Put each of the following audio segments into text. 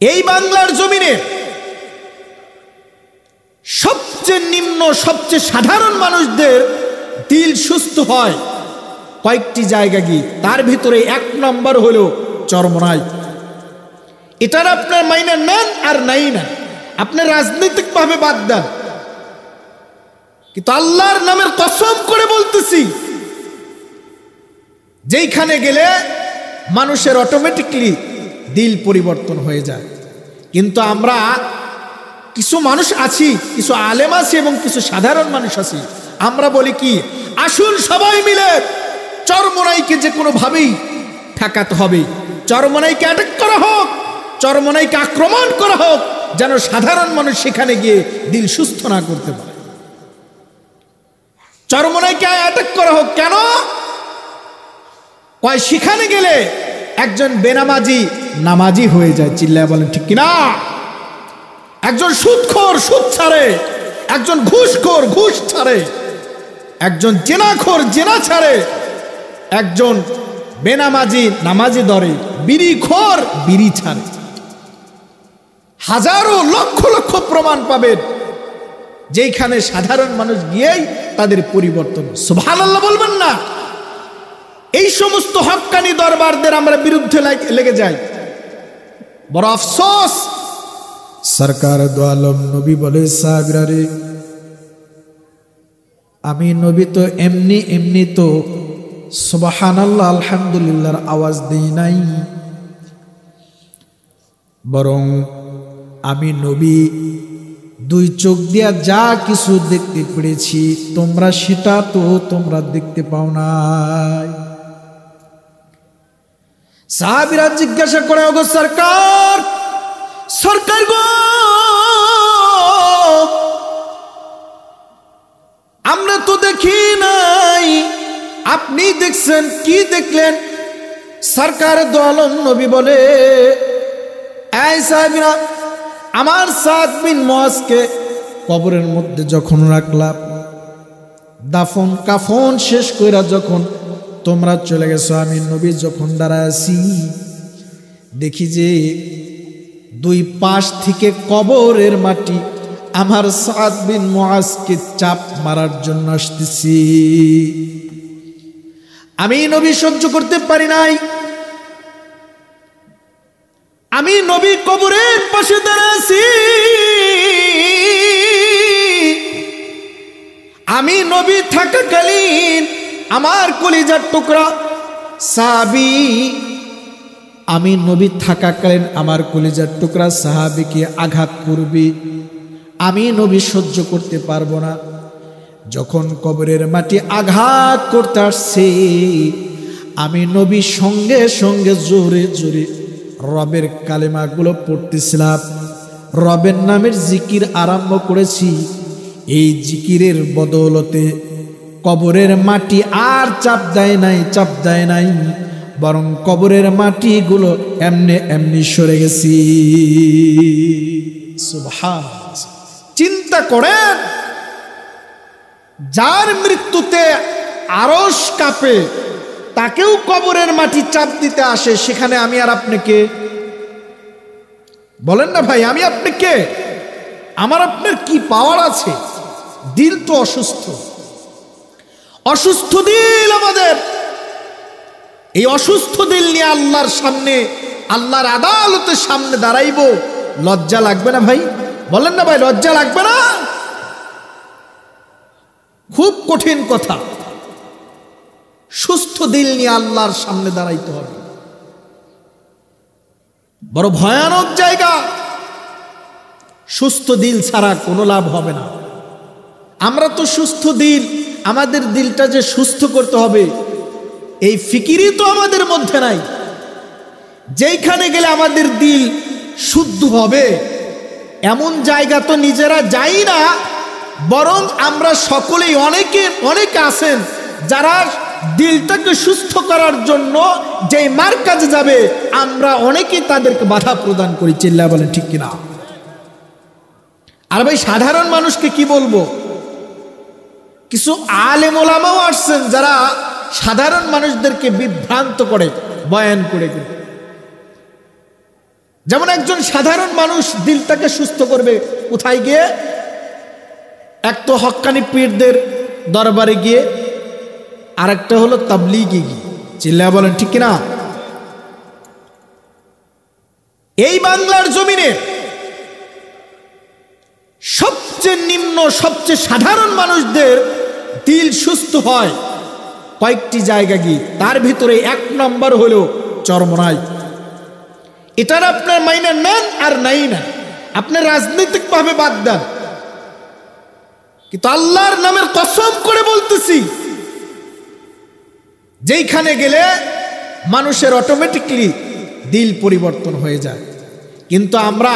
এই বাংলার জমিনে সবচেয়ে নিম্ন সবচেয়ে সাধারণ মানুষদের দিল সুস্থ হয় কয়েকটি জায়গা গিয়ে, তার ভিতরে 1 নম্বর হলো চরমনাই। এটার আপনার মাইনে নেন আর নাই না, আপনি রাজনৈতিক ভাবে বাদ দেন, কিন্তু আল্লাহর নামের কসম করে বলতেছি, যেইখানে গেলে মানুষের অটোমেটিকলি দিল পরিবর্তন হয়ে যায়। কিন্তু আমরা কিছু মানুষ আছি, কিছু আলেম আছি এবং কিছু সাধারণ মানুষ আছি, আমরা বলি কি, আসুন সবাই মিলে চরমনাইকে যে কোনো ভাবেই ঠেকাতে হবে, চরমনাইকে অ্যাটাক করা হোক, চরমনাইকে আক্রমণ করা হোক, যেন সাধারণ মানুষ সেখানে গিয়ে দিল সুস্থ না করতে পারে। চরমনাইকে অ্যাটাক করা হোক, কেন কয় সেখানে গেলে একজন বেনামাজি নামাজি হয়ে যায়, চিল্লায় বলেন ঠিক কিনা? একজন সুদখোর সুদ ছাড়ে, একজন ঘুষখোর ঘুষ ছাড়ে, একজন জেনাখোর জেনা ছাড়ে, একজন বেনামাজি নামাজি ধরে, বিড়িখোর বিড়ি ছাড়ে। হাজারো লক্ষ লক্ষ প্রমাণ পাবেন যেখানে সাধারণ মানুষ গিয়েই তাদের পরিবর্তন। সুবহানাল্লাহ বলবেন না? এই সমস্ত হক্কানি দরবারদের আমরা বিরুদ্ধে লেগে যাই, বড় আফসোস। সরকার দো আলম নবী বলে, সাহাবীরা রে, আমি নবী তো এমনি এমনি তো সুবহানাল্লাহ আলহামদুলিল্লাহর আওয়াজ দেই নাই, বরং আমি নবী 2 চোখ দিয়া যা কিছু দেখতে পেরেছি, তোমরা সেটা তো তোমরা দেখতে পাও নাই। সাহাবীরা জিজ্ঞাসা করে, ওগো সরকার, সরকার গো, আমরা তো দেখি নাই, আপনি দেখছেন, কি দেখলেন? সরকার দো আলম নবী বলে, এই সাহাবীরা, আমার সাদ বিন মুআজকে কবরের মধ্যে যখন রাখলাম, দাফন কাফন শেষ কইরা যখন তোমরা চলে গেছো, আমি নবী যখন দাঁড়ায় আছি, দেখি যে 2 পাশ থেকে কবরের মাটি আমার সাদ বিন মুআজকে চাপ মারার জন্য আসতেছি। আমি নবী সহ্য করতে পারি নাই, আমি নবী কবরের পাশে দাঁড়ায় আছি, আমি নবী থাকাকালীন আমার কলিজার টুকরা সাহাবী, আমি নবী থাকাকালীন আমার কলিজার টুকরা সাহাবীকে আঘাত করবে, আমি নবী সহ্য করতে পারবো না। যখন কবরের মাটি আঘাত করতে আসছে, আমি নবী সঙ্গে সঙ্গে জোরে জোরে রবের কালেমাগুলো পড়তেছিলাম, রবের নামের জিকির আরম্ভ করেছি। এই জিকিরের বদৌলতে কবরের মাটি আর চাপ দেয় নাই, চাপ দেয় নাই, বরং কবরের মাটিগুলো এমনি এমনি সরে গেছি। সুবহানাল্লাহ। চিন্তা করেন, যার মৃত্যুতে আরশ কাঁপে, তাকেও কবরের মাটি চাপ দিতে আসে, সেখানে আমি আর আপনাকে বলেন না ভাই, আমি আপনাকে, আমার আপনার কি পাওয়ার আছে? দিল তো অসুস্থ, অসুস্থ দিল আমাদের। এই অসুস্থ দিল নিয়ে আল্লাহর সামনে, আল্লাহর আদালতের সামনে দাঁড়াইব, লজ্জা লাগবে না ভাই? বলেন না ভাই, লজ্জা লাগবে না? খুব কঠিন কথা। সুস্থ দিল নিয়ে আল্লাহর সামনে দাঁড়াইতে হবে, বড় ভয়ানক জায়গা। সুস্থ দিল ছাড়া কোনো লাভ হবে না। আমরা তো সুস্থ দিল, আমাদের দিলটা যে সুস্থ করতে হবে, এই ফিকিরই তো আমাদের মধ্যে নাই। যেইখানে গেলে আমাদের দিল শুদ্ধ হবে, এমন জায়গা তো নিজেরা যাই না, বরং আমরা সকলেই, অনেকে আছেন যারা দিলটাকে সুস্থ করার জন্য যেই মারকাজে যাবে, আমরা অনেকেই তাদেরকে বাধা প্রদান করি। চিল্লায় বলেন ঠিক কিনা? আর ভাই, সাধারণ মানুষকে কি বলবো? কিছু আলেম ওলামাও আসছেন যারা সাধারণ মানুষদেরকে বিভ্রান্ত করে বয়ান করে। যেমন একজন সাধারণ মানুষ দিলটাকে সুস্থ করবে কোথায় গিয়ে? এক তো হক্কানি পীরদের দরবারে গিয়ে, আর একটা হলো তাবলীগে গিয়ে। চিল্লায়া বলেন ঠিক কিনা? এই বাংলার জমিনে সবচেয়ে নিম্ন, সবচেয়ে সাধারণ মানুষদের দিল সুস্থ হয় কয়েকটি জায়গা গিয়ে। তার ভিতরে এক নম্বর হলো চরমোনাই। এটার আপনার মাইনে নেন আর নাই না, আপনি রাজনৈতিক ভাবে বাদ দেন, কিন্তু আল্লাহর নামের কসম করে বলতেছি, যেইখানে গেলে মানুষের অটোমেটিকলি দিল পরিবর্তন হয়ে যায়। কিন্তু আমরা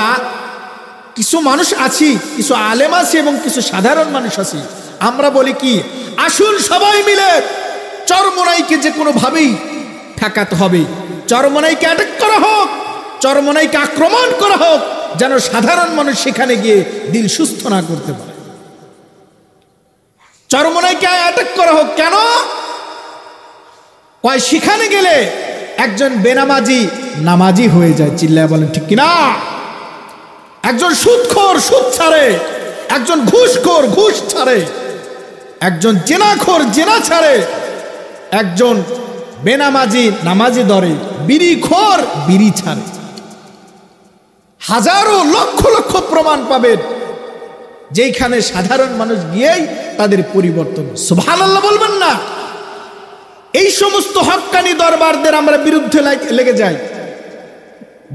কিছু মানুষ আছি, কিছু আলেম আছি এবং কিছু সাধারণ মানুষ আছি, আমরা বলি কি, আসুন সবাই মিলে চরমোনাইকে যে কোনো ভাবেই ঠেকাতে হবে, চরমোনাইকে অ্যাটাক করা হোক, চরমোনাইকে আক্রমণ করা হোক, যেন সাধারণ মানুষ সেখানে গিয়ে দিল সুস্থ না করতে পারে। চরমোনাইকে অ্যাটাক করা হোক। কেন? কয় সেখানে গেলে একজন বেনামাজি নামাজি হয়ে যায়। চিল্লায় বলেন ঠিক কিনা? একজন সুদখোর সুদ ছাড়ে, একজন ঘুষখোর ঘুষ ছাড়ে, একজন জেনাখোর জেনা ছাড়ে, একজন বেনামাজি নামাজি ধরে, বিড়িখোর বিড়ি ছাড়ে। হাজারো লক্ষ লক্ষ প্রমাণ পাবেন যেখানে সাধারণ মানুষ গিয়েই তাদের পরিবর্তন। সুবহানাল্লাহ বলবেন না? এই সমস্ত হক্কানি দরবারদের আমরা বিরুদ্ধে লেগে যাই,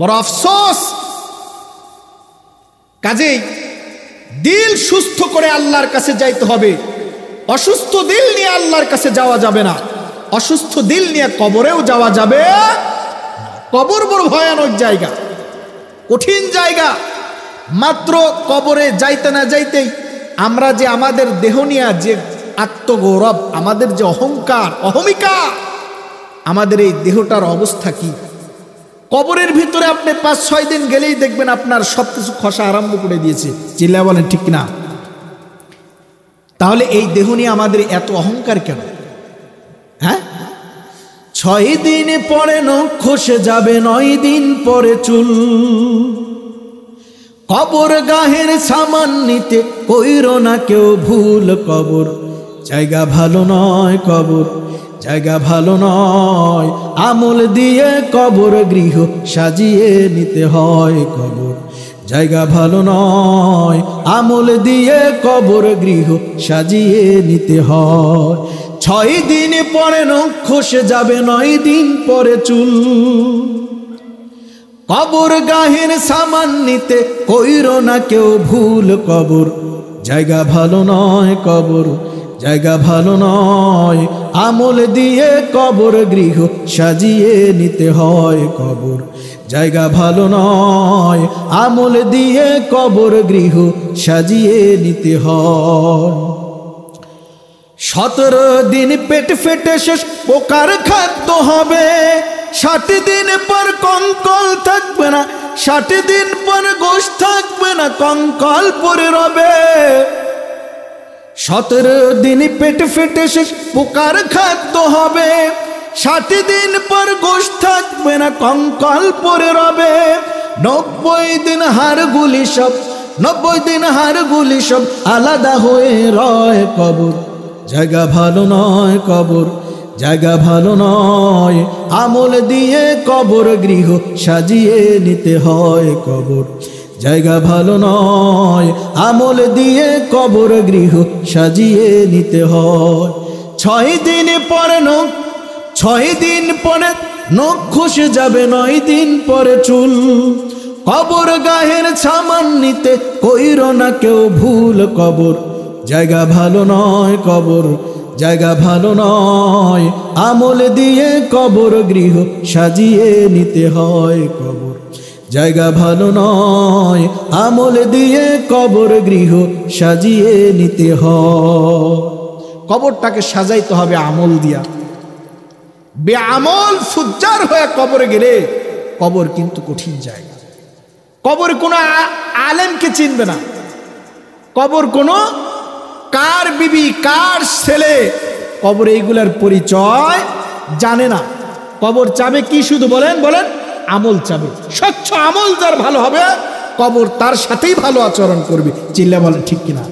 বড় আফসোস। কাজেই দিল সুস্থ করে আল্লাহর কাছে যাইতে হবে। অসুস্থ দিল নিয়ে আল্লাহর কাছে যাওয়া যাবে না, অসুস্থ দিল নিয়ে কবরেও যাওয়া যাবে। কবর বড় ভয়ানক জায়গা, কঠিন জায়গা। মাত্র কবরে যাইতে না যাইতেই আমরা যে আমাদের দেহ নিয়ে যে আত্মগৌরব, আমাদের যে অহংকার অহমিকা, আমাদের এই দেহটার অবস্থা কি? কবরের ভিতরে আপনি 5-6 দিন গেলেই দেখবেন আপনার সবকিছু খসা আরম্ভ করে দিয়েছে। চিল্লা বলেন ঠিক না? তাহলে এই দেহ নিয়ে আমাদের এত অহংকার কেন? হ্যাঁ, 6 দিন পরে নখ খসে যাবে, 9 দিন পরে চুল। কবর গাহের সামান নিতে কইরো না কেউ ভুল। কবর জায়গা ভালো নয়, কবর জায়গা ভালো নয়। আমল দিয়ে কবর গৃহ সাজিয়ে নিতে হয়। কবর জায়গা ভালো নয়, আমল দিয়ে কবর গৃহ সাজিয়ে নিতে হয়। 6 দিন পরে নখ খসে যাবে, 9 দিন পরে চুল। কবর গাহের সামান নিতে কইরো না কেউ ভুল। কবর জায়গা ভালো নয়, কবর জায়গা ভালো নয়। আমল দিয়ে কবর গৃহ সাজিয়ে নিতে হয়। কবর জায়গা ভালো নয়, আমল দিয়ে কবর গৃহ সাজিয়ে নিতে হয়। 17 দিন পেট ফেটে শেষ পোকার খাদ্য হবে। 60 দিন পর কঙ্কাল থাকবে না, 60 দিন পর গোশ থাকবে না, কঙ্কাল পরে রবে। 17 দিন পেট ফেটে শেষ পোকার খাদ্য হবে। 60 দিন পর গোশ থাকবে না, কঙ্কাল পরে রবে। 90 দিন হাড়গুলি সব, 90 দিন হাড়গুলি সব আলাদা হয়ে রয়। কবর জায়গা ভালো নয়, কবর জায়গা ভালো নয়। আমল দিয়ে কবর গৃহ সাজিয়ে নিতে হয়। কবর জায়গা ভালো নয়, আমল দিয়ে কবর গৃহ সাজিয়ে নিতে হয়। 6 দিন পরে নখ, 6 দিন পরে নখ খসে যাবে, 9 দিন পরে চুল। কবর গাহের সামান নিতে কইরো না কেউ ভুল। কবর জায়গা ভালো নয়, কবর জায়গা ভালো নয়। আমল দিয়ে কবর গৃহ সাজিয়ে নিতে হয়। কবর জায়গা ভালো নয়, আমল দিয়ে কবর গৃহ সাজিয়ে নিতে হয়। কবরটাকে সাজাইতে হবে আমল দিয়া। বেআমল ফুজ্জার হয়ে কবরে গেলে কবর কিন্তু কঠিন জায়গা। কবর কোনো আলেমকে চিনবে না, কবর কোনো কার বিবি কার ছেলে কবর এইগুলার পরিচয় জানে না। কবর চাবে কি? শুধু বলেন বলেন আমল চাবে। স্বচ্ছ আমল যার ভালো হবে কবর তার সাথেই ভালো আচরণ করবে। চিল্লা বলে ঠিক কিনা?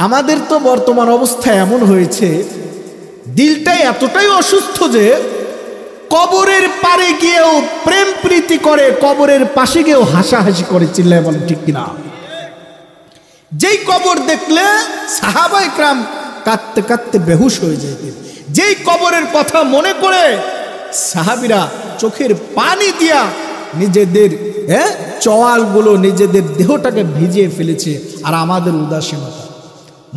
আমাদের তো বর্তমান অবস্থা এমন হয়েছে, দিলটাই এতটাই অসুস্থ যে কবরের পারে গিয়েও প্রেম প্রীতি করে, কবরের পাশে গিয়েও হাসাহাসি করে। চিল্লায় বলেন ঠিক কিনা? যেই কবর দেখলে সাহাবায়ে কেরাম কাঁদতে কাঁদতে বেহুশ হয়ে যেতেন। যেই কবরের কথা মনে করে সাহাবীরা চোখের পানি দিয়া নিজেদের চোয়ালগুলো, নিজেদের দেহটাকে ভিজিয়ে ফেলেছে। আর আমাদের উদাসীনতা,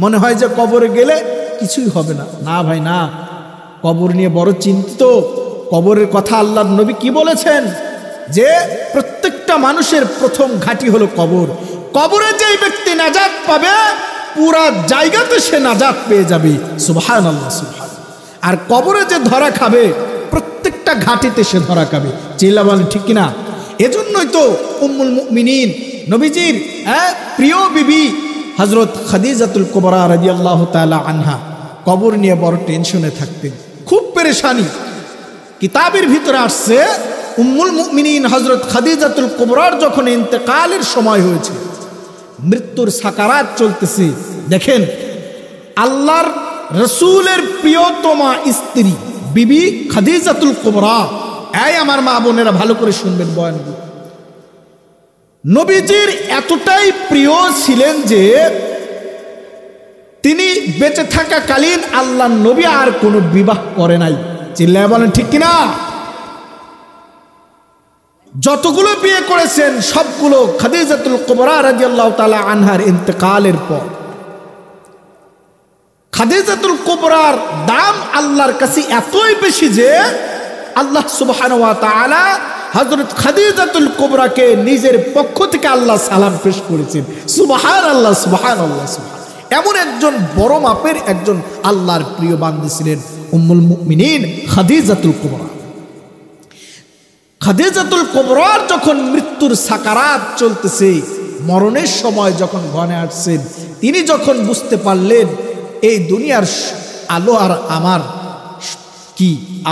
মনে হয় যে কবরে গেলে কিছুই হবে না। না ভাই না, কবর নিয়ে বড় চিন্তিত। কবরের কথা আল্লাহর নবী কি বলেছেন? যে প্রত্যেকটা মানুষের প্রথম ঘাঁটি হলো কবর। কবরে যেই ব্যক্তি নাজাত পাবে পুরা জায়গাতে সে নাজাত পেয়ে যাবে। সুবহানাল্লাহ, সুবহানাল্লাহ। আর কবরে যে ধরা খাবে প্রত্যেকটা ঘাঁটিতে সে ধরা খাবে। চিল্লা বলেন ঠিক কিনা? এজন্যই তো উম্মুল মুমিনিন নবীজির প্রিয় বিবি হযরত খাদিজাতুল কুবরা রাদিয়াল্লাহু তাআলা আনহা কবর নিয়ে বড় টেনশনে থাকতেন, খুব পেরেশানি। কিতাবের ভিতরে আসছে উম্মুল মুমিনিন হযরত খাদিজাতুল কুবরার যখন ইন্তেকালের সময় হয়েছে, মৃত্যুর সাকারাত চলতেছে, দেখেন আল্লাহর রাসূলের প্রিয়তমা স্ত্রী বিবি খাদিজাতুল কুবরা, এই আমার মা বোনেরা ভালো করে শুনবেন বয়ানগুলো, নবীজির এতটাই প্রিয় ছিলেন যে তিনি বেঁচে থাকাকালীন আল্লাহর নবী আর কোনো বিবাহ করে নাই। চিল্লায় বলেন ঠিক কিনা? যতগুলো বিয়ে করেছেন সবগুলো খাদিজাতুল কুবরা রাদিয়াল্লাহু তাআলা আনহার ইন্তেকালের পর। খাদিজাতুল কুবরার দাম আল্লাহর কাছে এতই বেশি যে আল্লাহ সুবহানাহু ওয়া তাআলা হযরত খাদিজাতুল কুবরাকে নিজের পক্ষ থেকে আল্লাহ সালাম পেশ করেছেন। সুবহানাল্লাহ, সুবহানাল্লাহ, সুবহানাল্লাহ। এমন একজন বড় মাপের একজন আল্লাহর প্রিয় বান্দী ছিলেন উম্মুল মুমিনিন খাদিজাতুল কুবরা। খাদিজাতুল কুবরার যখন মৃত্যুর সাকারাত চলতেছে, মরণের সময় যখন ঘনে আসছেন, তিনি যখন বুঝতে পারলেন এই দুনিয়ার আলো আর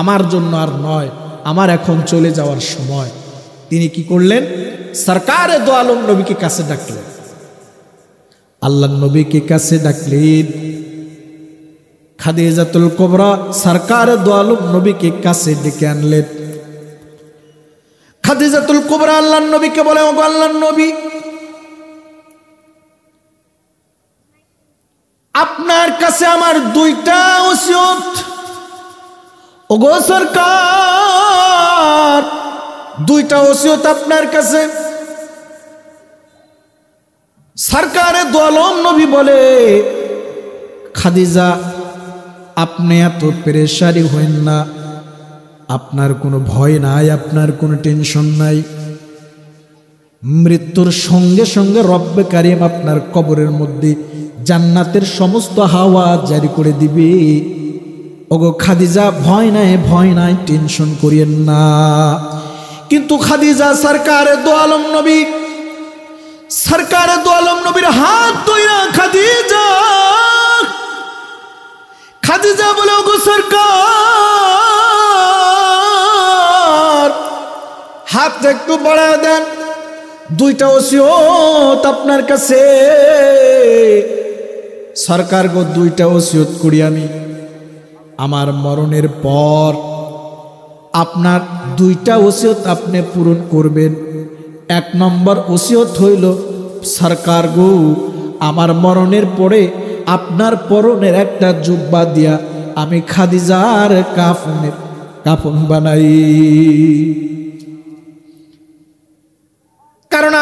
আমার জন্য আর নয়, আমার এখন চলে যাওয়ার সময়, তিনি কি করলেন? সরকারে দো আলম নবীকে কাছে ডাকলেন। আল্লাহর নবীকে কাছে ডাকলেন। খাদিজাতুল কুবরা সরকারে দো আলম নবীকে কাছে ডেকে আনলেন। খাদিজাতুল কুবরা আল্লাহর নবীকে বলে, ওগো আল্লাহর নবী, আপনার কাছে আমার দুইটা ওসিয়ত। ওগো সরকার, দুইটা ওসিয়ত আপনার কাছে। সরকারে দো আলম নবী বলে, খাদিজা আপনি এত পেরেশানি হবেন না, আপনার কোনো ভয় নাই, আপনার কোনো টেনশন নাই। মৃত্যুর সঙ্গে সঙ্গে রব্বে কারিম আপনার কবরের মধ্যে জান্নাতের সমস্ত হাওয়া জারি করে দিবে। ওগো খাদিজা ভয় নাই, ভয় নাই, টেনশন করিয়েন না। কিন্তু খাদিজা সরকারে দো আলম নবীর হাত ধইরা খাদিজা বলে, ওগো সরকার হাতটা একটু বাড়ায় দেন, দুইটা ওসিয়ত আপনার কাছে। সরকার গো, দুইটা ওসিয়ত করি আমি, আমার মরণের পর আপনার দুইটা ওসিয়ত আপনি পূরণ করবেন। এক নম্বর ওসিয়ত হইল, সরকার গো, আমার মরণের পরে আপনার পরনের একটা জুব্বা দিয়া আমি খাদিজার কাফন বানাই। কারণ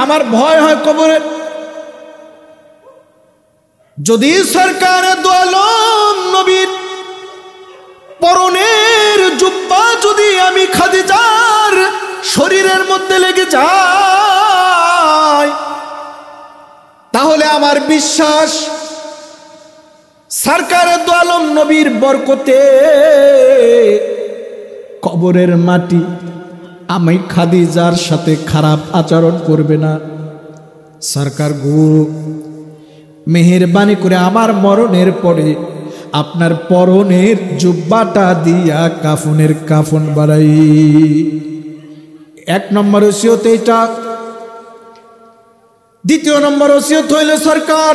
আমার ভয় হয় কবরের। যদি সরকারে দো আলম নবীর পরনের জুব্বা যদি আমি খাদিজার শরীরের মধ্যে লেগে যায়, তাহলে আমার বিশ্বাস সরকারে দো আলম নবীর বরকতে কবরের মাটি আমি খাদিজার সাথে খারাপ আচরণ করবে না। সরকার গো, মেহেরবানি করে আমার মরণের পরে আপনার পরনের জুব্বাটা দিয়া কাফন বাড়াই। এক নম্বর ওসিয়ত এইটা। দ্বিতীয় নম্বর ওসিয়ত হইল সরকার,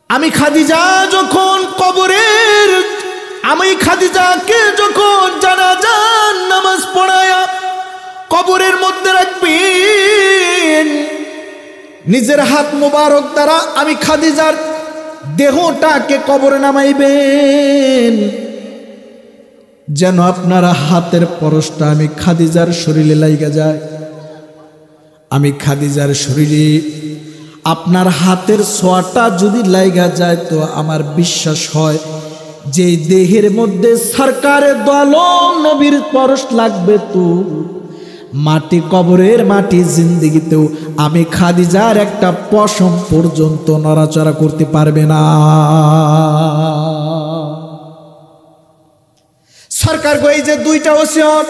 আমি খাদিজা যখন কবরের, আমি খাদিজাকে যখন জানাজার নামাজ পড়ায়া কবরের মধ্যে রাখবেন, নিজের হাত মোবারক দ্বারা আমি খাদিজার দেহটাকে কবরে নামাইবেন, যেন আপনার হাতের পরশটা আমি খাদিজার শরীরে লাইগা যায়। আমি খাদিজার শরীরে আপনার হাতের ছোঁয়াটা যদি লাইগা যায় তো আমার বিশ্বাস হয় যে দেহের মধ্যে সরকারের দোয়ালম নবীর পরশ লাগবে, তো মাটি, কবরের মাটি জিন্দেগিতেও আমি খাদিজার একটা পশম পর্যন্ত নড়াচড়া করতে পারবে না। সরকার কই যে দুইটা ওসিয়ত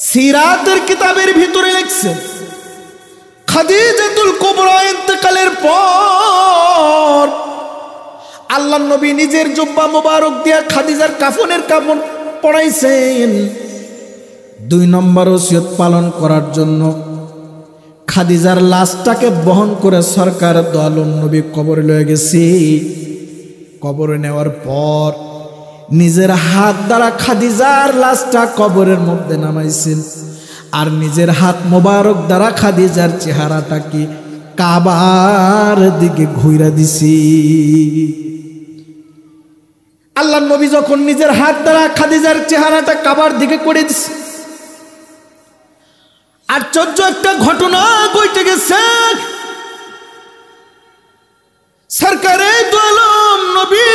সিরাতের কিতাবের ভিতরে লিখছে। খাদিজাতুল কুবরা ইন্তেকালের পর আল্লাহর নবী নিজের জুব্বা মোবারক দিয়া খাদিজার কাফনের কাফন পড়াইছেন। দুই নম্বর ওসিয়ত পালন করার জন্য খাদিজার লাশটাকে বহন করে সরকার দো আলম নবী কবরে লয়ে গেছে। কবরে নেওয়ার পর নিজের হাত দ্বারা খাদিজার লাশটা কবরের মধ্যে নামাইছেন, আর নিজের হাত মোবারক দ্বারা খাদিজার চেহারাটাকে কাবার দিকে ঘুরা দিছি। আল্লাহর নবী যখন নিজের হাত দ্বারা খাদিজার চেহারাটা কাবার দিকে করে দিছে, আশ্চর্য একটা ঘটনা ঘটে গেছে। সরকারে দো আলম নবী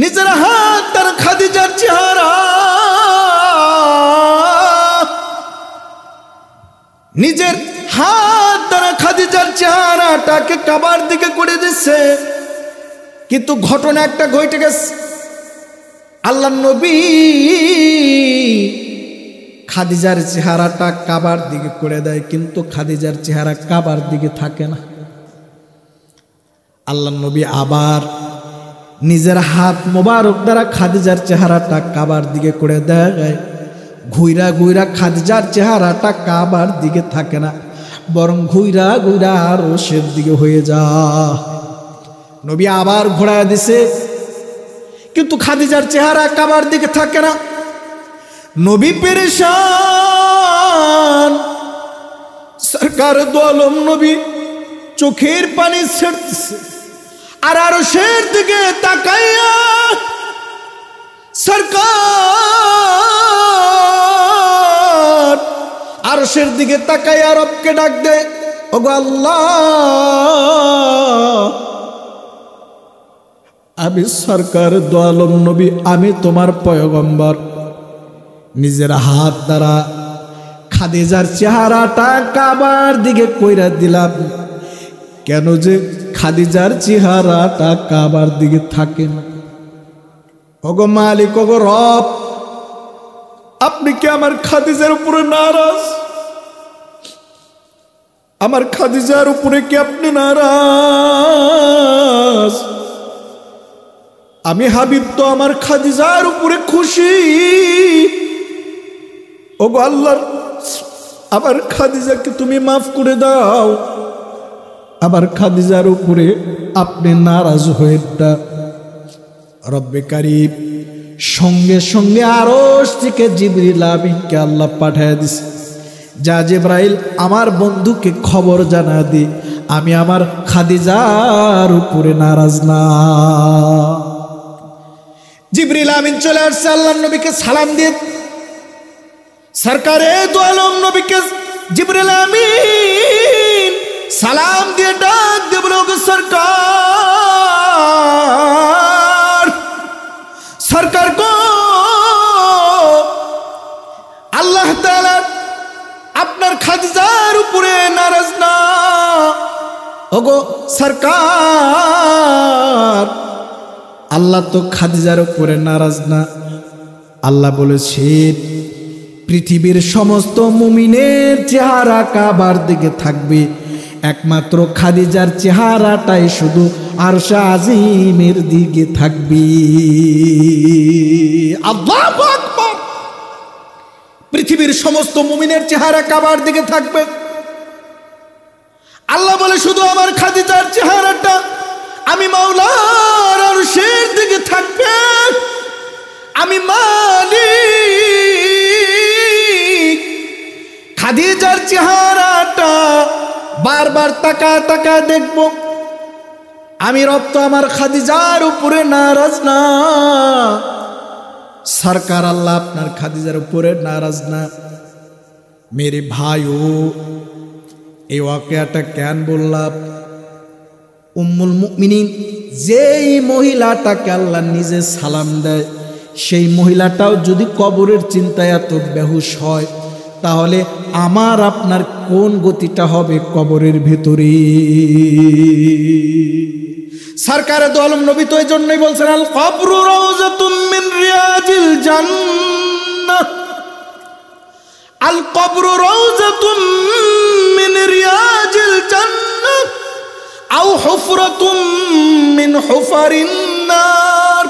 নিজের হাত দ্বারা খাদিজার চেহারা, নিজের হাত দ্বারা খাদিজার চেহারাটাকে কাবার দিকে করে দিচ্ছে। কিন্তু ঘটনা একটা ঘটে গেছে। আল্লাহর নবী খাদিজার চেহারাটা কাবার দিকে করে দেয়, কিন্তু খাদিজার চেহারা কাবার দিকে থাকে না। আল্লাহর নবী আবার নিজের হাত মোবারক দ্বারা খাদিজার চেহারাটা কাবার দিকে করে দেয়। ঘুইরা ঘুইরা খাদিজার চেহারাটা কাবার দিকে থাকে না, বরং ঘুইরা ঘুইরা আরশের দিকে হয়ে যায়। নবী আবার ঘোরায় দিছে, কিন্তু খাদিজার চেহারা কাবার দিকে থাকে না। নবী পেরেশান। সরকার দো আলম নবী চোখের পানি ছেড়তেছে, আর আরশের দিকে তাকাইয়া সরকার আরশের দিকে তাকাইয়া রবকে ডাক দেয়, ওগো আল্লাহ, আমি সরকার দো আলম নবী, আমি তোমার পয়গম্বর, নিজের হাত দ্বারা খাদিজার চেহারাটা কাবার দিকে কইরা দিলাম, কেন যে খাদিজার চেহারাটা কাবার দিকে থাকে না? ওগো মালিক, ওগো রব, আপনি কি আমার খাদিজার উপরে নারাজ? আমার খাদিজার উপরে কি আপনি নারাজ? আমি হাবিব তো আমার খাদিজার উপরে খুশি। ওগো আল্লাহ, আমার খাদিজাকে তুমি মাফ করে দাও, আমার খাদিজার উপরে আপনি নারাজ হয়ে না। রব্বে কারীম সঙ্গে সঙ্গে আরশ থেকে জিবরিল আমিনকে আল্লাহ পাঠায় দিছে, যা জিবরাইল আমার বন্ধুকে খবর জানা দি, আমি আমার খাদিজার উপরে নারাজ না। জিবরিল আমিন চলে আসছে আল্লাহর নবীকে সালাম দিয়ে। সরকারে দো আলম নবীকে জিবরিল আমিন সালাম দিয়ে ডাক দিয়ে বলে, ওগো সরকার, সরকার গো, আল্লাহ তাআলা আপনার খাদিজার উপরে নারাজ না। ওগো সরকার, আল্লাহ তো খাদিজার উপরে নারাজ না। আল্লাহ বলেছেন, পৃথিবীর সমস্ত মুমিনের চেহারা কাবার দিকে থাকবে, একমাত্র খাদিজার চেহারাটাই শুধু আরশ আজিমের দিকে থাকবে। আল্লাহু আকবার। পৃথিবীর সমস্ত মুমিনের চেহারা কাবার দিকে থাকবে। আল্লাহ বলে শুধু আমার খাদিজার চেহারাটা আমি মাওলার আরশের দিকে থাকবে। আমি মালিক খাদিজার চেহারাটা বারবার তাকা তাকা দেখব। আমি রব তো আমার খাদিজার উপরে নারাজ না। সরকার আল্লাহ আপনার খাদিজার উপরে নারাজ না। মেরে ভাইও এই ওয়াকিয়াটা কেন বললাম? উম্মুল মুমিনিন যেই মহিলাটাকে আল্লাহ নিজে সালাম দেয়, সেই মহিলাটাও যদি কবরের চিন্তায় এত বেহুশ হয়, তাহলে আমার আপনার কোন গতিটা হবে কবরের ভিতরে? সরকারে দো আলম নবী তো এই জন্যই বলছেন, আল কবরু রাউযাতুম মিন রিয়াজিল জান্নাহ, আল কবরু রাউযাতুম মিন রিয়াজিল জান্নাহ আও হুফরাতুম মিন হুফারিন নার।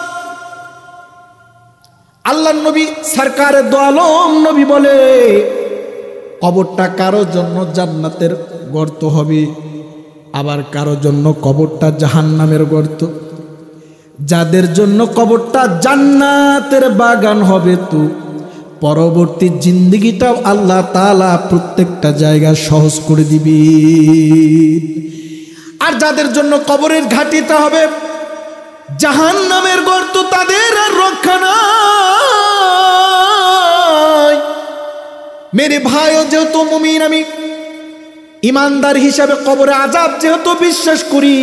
আল্লাহর নবী সরকারে দো আলম নবী বলে, কবরটা কারোর জন্য জান্নাতের গর্ত হবে, আবার কারো জন্য কবরটা জাহান্নামের গর্ত। যাদের জন্য কবরটা জান্নাতের বাগান হবে, তো পরবর্তী জিন্দেগিটাও আল্লাহ তাআলা প্রত্যেকটা জায়গা সহজ করে দিবে। আর যাদের জন্য কবরের ঘাটিটা হবে জাহান্নামের গর্ত, তাদের আর রক্ষা নাই। মেরে ভাইও, যেহেতু মুমিন আমি ইমানদার হিসাবে কবরে আযাব যেহেতু বিশ্বাস করি,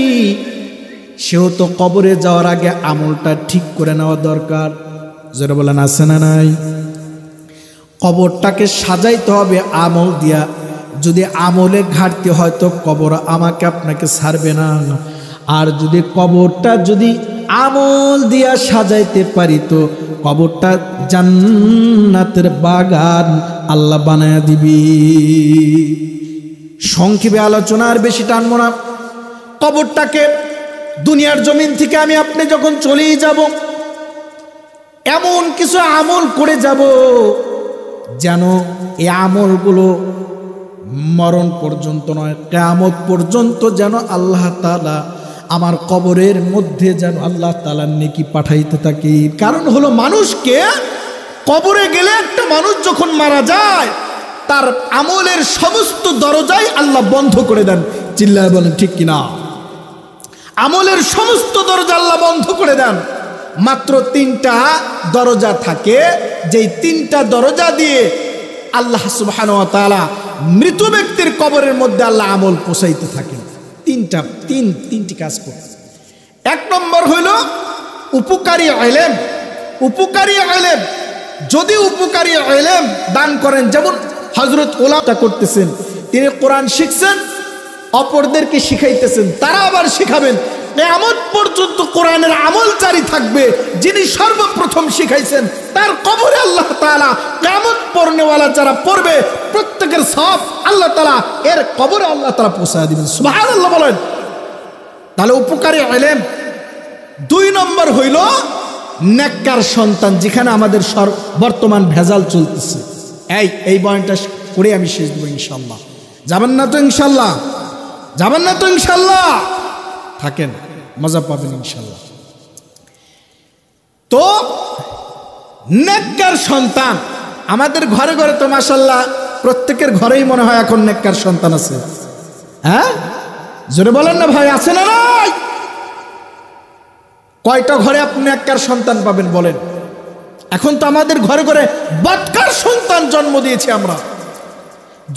সেহেতু কবরে যাওয়ার আগে আমলটা ঠিক করে নেওয়া দরকার। যারা বলেন আছে না নাই? কবরটাকে সাজাইতে হবে আমল দিয়া। যদি আমলে ঘাটতি হয় তো কবর আমাকে আপনাকে ছাড়বে না। আর যদি কবরটা যদি আমল দিয়া সাজাইতে পারি, তো কবরটা জান্নাতের বাগান আল্লাহ বানায়া দিবি। সংক্ষেপে আলোচনা আর বেশি টানবো না। কবরটাকে দুনিয়ার জমিন থেকে আমি আপনি যখন চলেই যাব, এমন কিছু আমল করে যাব যেন এই আমলগুলো মরণ পর্যন্ত নয়, কিয়ামত পর্যন্ত যেন আল্লাহ তাআলা আমার কবরের মধ্যে যেন আল্লাহ তাআলার নেকি পাঠাইতে থাকে। কারণ হলো, মানুষকে কবরে গেলে একটা মানুষ যখন মারা যায়, তার আমলের সমস্ত দরজাই আল্লাহ বন্ধ করে দেন। চিল্লায় বলেন ঠিক কিনা? আমলের সমস্ত দরজা আল্লাহ বন্ধ করে দেন। মাত্র 3টা দরজা থাকে, যেই 3টা দরজা দিয়ে আল্লাহ সুবহানাহু ওয়া তাআলা মৃত ব্যক্তির কবরের মধ্যে আল্লাহ আমল পৌঁছাইতে থাকেন। তিনটি কাজ করে। 1 নম্বর হইল উপকারী ইলম। উপকারী ইলম, যদি উপকারী ইলম দান করেন, যেমন হযরত ওলামা করতেছেন, তিনি কোরআন শিখছেন, অপরদেরকে শিখাইতেছেন, তারা আবার শিখাবেন। কিয়ামত পর্যন্ত কোরআনের আমল জারি থাকবে। যিনি সর্বপ্রথম শিখাইছেন, তার কবরে আল্লাহ তাআলা কিয়ামত পড়নেওয়ালা যারা পড়বে প্রত্যেকের সওয়াব আল্লাহ তাআলা এর কবরে আল্লাহ তাআলা পৌঁছায় দিবেন। সুবহানাল্লাহ বলেন। তাহলে উপকারী ইলম। 2 নম্বর হইল নেককার সন্তান, যেখানে আমাদের বর্তমান ভেজাল চলতেছে। এই বয়ানটা করে আমি শেষ দেব ইনশাআল্লাহ। যাবেন না তো ইনশাআল্লাহ? যাবেন না তো ইনশাআল্লাহ? থাকেন, মজা পাবেন ইনশাআল্লাহ। তো নেককার সন্তান আমাদের ঘরে ঘরে তো মাশাআল্লাহ প্রত্যেকের ঘরেই মনে হয় এখন নেককার সন্তান আছে। হ্যাঁ, জোরে বলেন না ভাই, আছে না নাই? কয়টা ঘরে আপনি নেককার সন্তান পাবেন বলেন? এখন তো আমাদের ঘরে ঘরে বদকার সন্তান জন্ম দিয়েছি আমরা।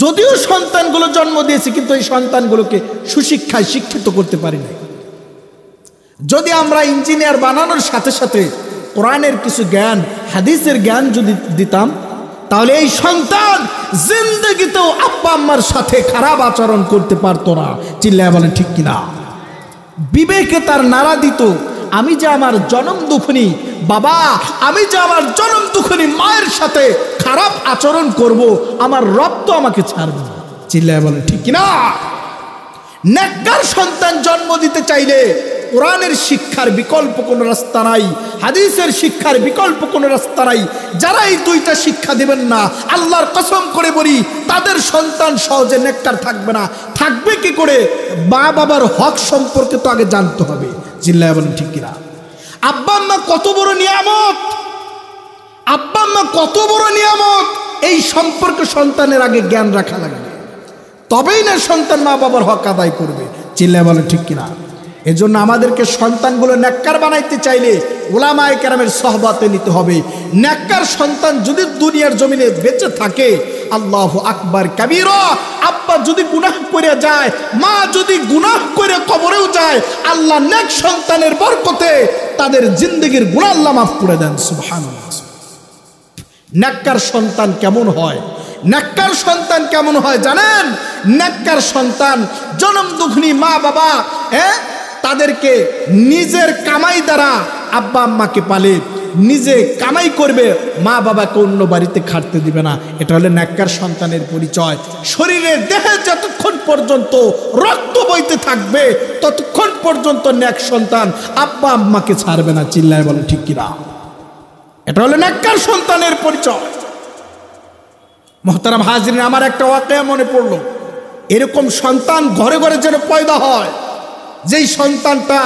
যদিও সন্তানগুলো জন্ম দিয়েছি, কিন্তু এই সন্তানগুলোকে সুশিক্ষায় শিক্ষিত করতে পারি না। যদি আমরা ইঞ্জিনিয়ার বানানোর সাথে সাথে কোরআনের কিছু জ্ঞান, হাদিসের জ্ঞান যদি দিতাম, তাহলে এই সন্তান জিন্দেগিতেও আব্বা আম্মার সাথে খারাপ আচরণ করতে পারতো না। চিল্লায় বলেন ঠিক কিনা? বিবেকে তার নাড়া দিত, আমি যে আমার জনম দুঃখিনী বাবা, আমি যে আমার জনম দুঃখিনী মায়ের সাথে খারাপ আচরণ করব, আমার রব তো আমাকে ছাড়বে না। চিল্লায় বলেন ঠিক কিনা? নেককার সন্তান জন্ম দিতে চাইলে কোরআনের শিক্ষার বিকল্প কোনো রাস্তা নাই, হাদিসের শিক্ষার বিকল্প কোনো রাস্তা নাই। যারা এই দুইটা শিক্ষা দিবেন না, আল্লাহর কসম করে বলি তাদের সন্তান সহজে নেককার থাকবে না। থাকবে কি করে? মা বাবার হক সম্পর্কে তো আগে জানতে হবে। চিল্লায় বলেন ঠিক কিনা? আব্বা আম্মা কত বড় নিয়ামত, আব্বা আম্মা কত বড় নিয়ামত, এই সম্পর্কে সন্তানের আগে জ্ঞান রাখা লাগবে, তবেই না সন্তান মা বাবার হক আদায় করবে। চিল্লায় বলেন ঠিক কিনা? এজন্য আমাদেরকে সন্তানগুলো নেককার বানাইতে চাইলে উলামায়ে কেরামের সোহবতে নিতে হবে। নেককার সন্তান যদি দুনিয়ার জমিনে বেঁচে থাকে, আল্লাহু আকবার কাবীরা, আব্বা যদি গুনাহ করে যায়, মা যদি গুনাহ করে কবরেও যায়, আল্লাহ নেক সন্তানের বরকতে তাদের জিন্দেগির গুনাহ আল্লাহ মাফ করে দেন। সুবহানাল্লাহ। নেককার সন্তান কেমন হয়? নেককার সন্তান কেমন হয় জানেন? নেককার সন্তান জনম দুঃখিনী মা বাবা তাদেরকে নিজের কামাই দ্বারা আব্বা আম্মাকে পালে, নিজে কামাই করবে, মা বাবাকে অন্য বাড়িতে খাটতে দিবে না। এটা হলো নেককার সন্তানের পরিচয়। শরীরের দেহে যতক্ষণ পর্যন্ত রক্ত বইতে থাকবে ততক্ষণ পর্যন্ত নেক সন্তান আব্বা আম্মাকে ছাড়বে না। চিল্লায় বলেন ঠিক কিনা? এটা হলো নেককার সন্তানের পরিচয়। মুহতারাম হাজিরিন, আমার একটা ওয়াকিয়া মনে পড়লো। এরকম সন্তান ঘরে ঘরে যেন পয়দা হয়, যেই সন্তানটা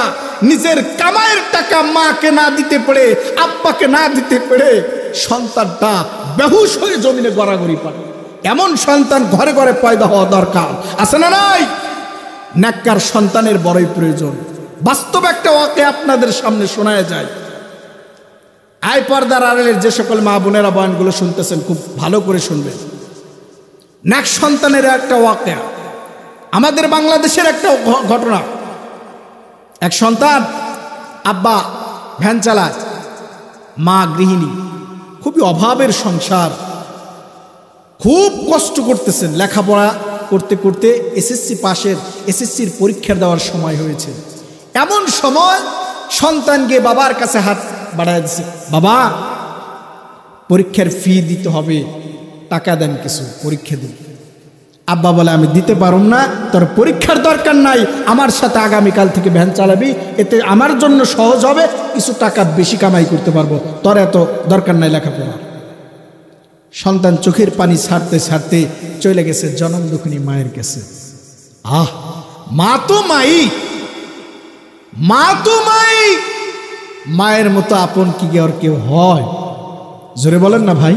নিজের কামাইয়ের টাকা মাকে না দিতে পারে, আব্বাকে না দিতে পারে, সন্তানটা বেহুশ হয়ে জমিনে গড়াগড়ি পারে। এমন সন্তান ঘরে ঘরে পয়দা হওয়া দরকার, আছে না নাই? নেককার সন্তানের বড়ই প্রয়োজন। বাস্তব একটা ওয়াকিয়া আপনাদের সামনে শোনায় যায়। আই পর্দার আড়ালের যে সকল মা বোনেরা বয়ানগুলো শুনতেছেন, খুব ভালো করে শুনবেন। নেক সন্তানের একটা ওয়াকিয়া, আমাদের বাংলাদেশের একটা ঘটনা। এক সন্তান, আব্বা ভ্যান চালায়, মা গৃহিণী, খুবই অভাবের সংসার, খুব কষ্ট করতেছেন। লেখাপড়া করতে করতে এসএসসির পরীক্ষা দেওয়ার সময় হয়েছে। এমন সময় সন্তান গিয়ে বাবার কাছে হাত বাড়ায় দিচ্ছে, বাবা পরীক্ষার ফি দিতে হবে, টাকা দেন কিছু, পরীক্ষা দিন। আব্বা বলে, আমি দিতে পারুম না, তোর পরীক্ষার দরকার নাই, আমার সাথে আগামীকাল থেকে ভ্যান চালাবি, এতে আমার জন্য সহজ হবে, কিছু টাকা বেশি কামাই করতে পারবো, তোর এত দরকার নাই লেখাপড়া। সন্তান চোখের পানি ছাড়তে ছাড়তে চলে গেছে জনম দুঃখিনী মায়ের কাছে। আহ, মা তো মাই, মা তো মাই, মায়ের মতো আপন কি আর কেউ হয়? জোরে বলেন না ভাই,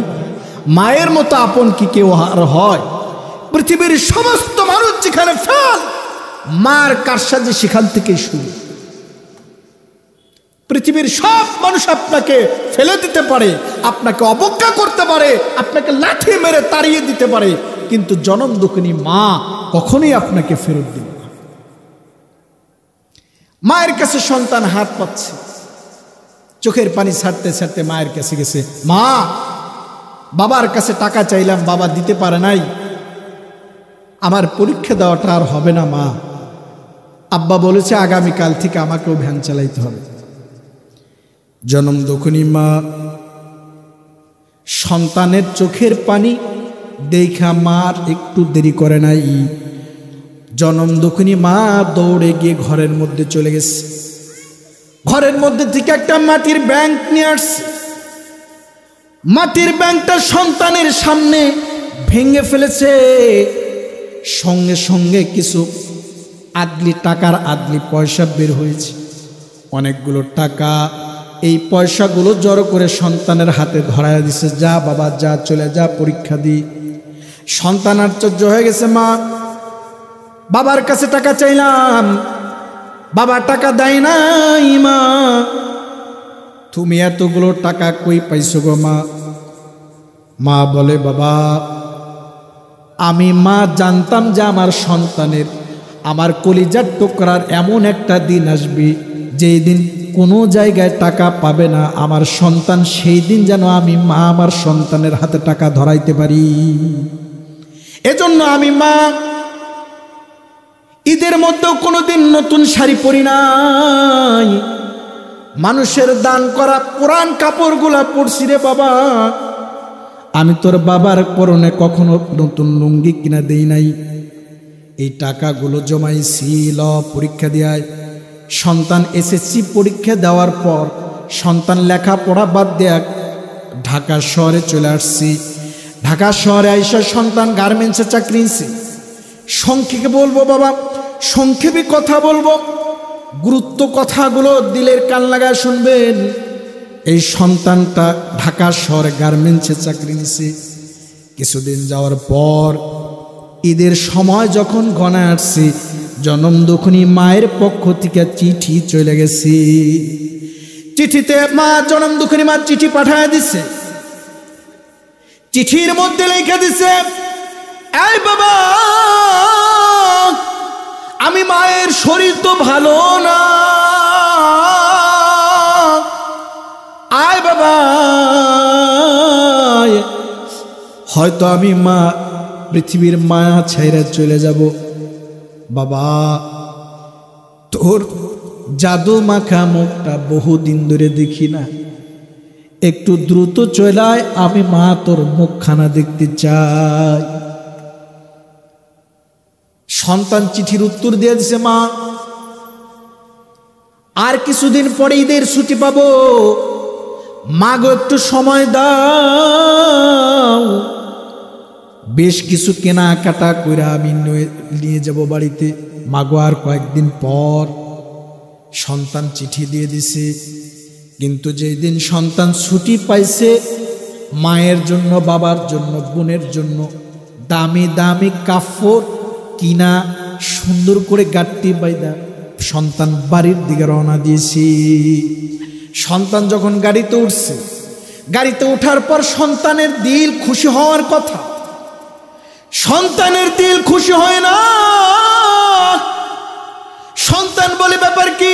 মায়ের মতো আপন কি কেউ আর হয়? পৃথিবীর সমস্ত মানুষ যেখানে ফেল, মার কারসাজি সেখান থেকেই শুরু। পৃথিবীর সব মানুষ আপনাকে ফেলে দিতে পারে, আপনাকে অবজ্ঞা করতে পারে, আপনাকে লাঠি মেরে তাড়িয়ে দিতে পারে, কিন্তু জনম দুঃখিনী মা কখনোই আপনাকে ফেরত দিবে না। মায়ের কাছে সন্তান হাত পাচ্ছে, চোখের পানি ছাড়তে ছাড়তে মায়ের কাছে গেছে। মা, বাবার কাছে টাকা চাইলাম, বাবা দিতে পারে নাই, আমার পরীক্ষা দেওয়াটা আর হবে না মা। আব্বা বলেছে আগামীকাল থেকে আমাকেও ভ্যান চালাইতে হবে। জনম দুঃখিনী মা সন্তানের চোখের পানি দেখা মার একটু দেরি করে নাই। জনম দুঃখিনী মা দৌড়ে গিয়ে ঘরের মধ্যে চলে গেছে। ঘরের মধ্যে থেকে একটা মাটির ব্যাংক নিয়ে আসছে। মাটির ব্যাংকটা সন্তানের সামনে ভেঙে ফেলেছে। সঙ্গে সঙ্গে কিছু আদলি টাকার আদলি পয়সা বের হয়েছে, অনেকগুলো টাকা। এই পয়সাগুলো জড়ো করে সন্তানের হাতে ধরায় দিছে, যা বাবা যা, চলে যা, পরীক্ষা দি। সন্তান আশ্চর্য হয়ে গেছে। মা, বাবার কাছে টাকা চাইলাম, বাবা টাকা দেয় নাই। মা, তুমি এতগুলো টাকা কই পাইছো গো মা? মা বলে, বাবা আমি মা জানতাম যে আমার সন্তানের, আমার কলিজার টুকরার এমন একটা দিন আসবে যেই দিন কোনো জায়গায় টাকা পাবে না আমার সন্তান, সেই দিন যেন আমি মা আমার সন্তানের হাতে টাকা ধরাইতে পারি। এজন্য আমি মা ঈদের মধ্যেও কোনোদিন নতুন শাড়ি পরি নাই, মানুষের দান করা পুরান কাপড়গুলা পরছি রে বাবা। আমি তোর বাবার পরনে কখনো নতুন লুঙ্গি কিনা দেই নাই। এই টাকাগুলো জমাইছিল পরীক্ষা দেয়, সন্তান এসএসসি পরীক্ষা দেওয়ার পর সন্তান লেখাপড়া বাদ দিয়ে ঢাকা শহরে চলে আসছি। ঢাকা শহরে আইসা সন্তান গার্মেন্টসে চাকরি নিছে। সংক্ষেপে বলবো বাবা, সংক্ষেপে কথা বলবো, গুরুত্ব কথাগুলো দিলের কান লাগায় শুনবেন। এই সন্তানটা ঢাকা শহরে গার্মেন্টসে চাকরি নিছে। কিছুদিন যাওয়ার পর ঈদের সময় যখন গণায় আসছে, জনম দুঃখিনী মায়ের পক্ষ থেকে চিঠি চলে গেছে। চিঠিতে মা, জনম দুঃখিনী মা চিঠি পাঠায় দিছে। চিঠির মধ্যে লিখে দিছে, এই বাবা, আমি মায়ের শরীর তো ভালো না, আয় বাবা, হয়তো আমি মা পৃথিবীর মায়া ছেড়ে চলে যাব। বাবা, তোর জাদু মাখা মুখটা বহুদিন ধরে দেখি না, একটু দ্রুত চলায়, আমি মা তোর মুখখানা দেখতে চাই। সন্তান চিঠির উত্তর দিয়ে দিছে, মা আর কিছুদিন পরে ঈদের ছুটি পাবো, মা গো একটু সময় দাও, বেশ কিছু কেনাকাটা করে আমি নিয়ে যাব বাড়িতে। মা গো আর কয়েকদিন পর। সন্তান চিঠি দিয়ে দিছে, কিন্তু যেই দিন সন্তান ছুটি পাইছে, মায়ের জন্য, বাবার জন্য, বোনের জন্য দামি দামি কাপড় কিনা সুন্দর করে গাঁটটি বাইদা সন্তান বাড়ির দিকে রওনা দিয়েছি। সন্তান যখন গাড়িতে উঠছে, গাড়িতে ওঠার পর সন্তানের দিল খুশি হওয়ার কথা, সন্তানের দিল খুশি হয় না। সন্তান বলে, ব্যাপার কি,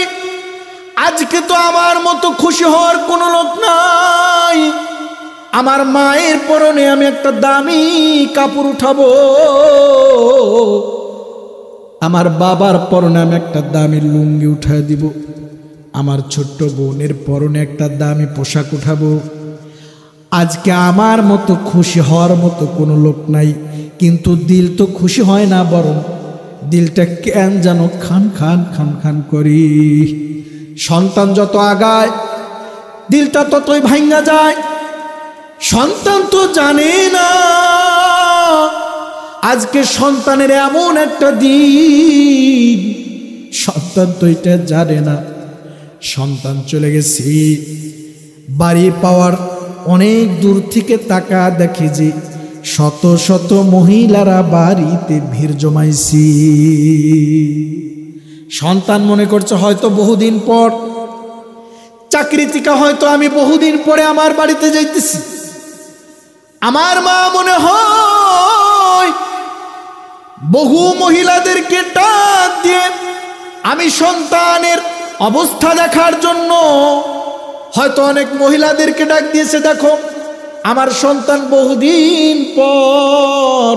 আজকে তো আমার মতো খুশি হওয়ার কোনো লোক নাই, আমার মায়ের পরনে আমি একটা দামি কাপড় উঠাবো, আমার বাবার পরনে আমি একটা দামি লুঙ্গি উঠায় দিব, আমার ছোট্ট বোনের পরনে একটা দামি পোশাক উঠাবো। আজকে আমার মতো খুশি হওয়ার মতো কোনো লোক নাই, কিন্তু দিল তো খুশি হয় না, বরং দিলটা কেন যেন খান খান খান খান করি। সন্তান যত আগায় দিলটা ততই ভাঙ্গা যায়। সন্তান তো জানে না আজকে সন্তানের এমন একটা দিন, সন্তান তো এটা জানে না। সন্তান চলে গেছি, বাড়ি পাওয়ার অনেক দূর থেকে তাকা দেখে যে শত শত মহিলারা বাড়িতে ভিড় জমাইছি। সন্তান মনে করছে হয়তো বহুদিন পর চাকরি থেকে হয়তো আমি বহুদিন পরে আমার বাড়িতে যাইতেছি। আমার মা মনে হয় বহু মহিলাদেরকে ডাক দিয়ে আমি সন্তানের অবস্থা দেখার জন্য হয়তো অনেক মহিলাদেরকে ডাক দিয়েছে, দেখো আমার সন্তান বহুদিন পর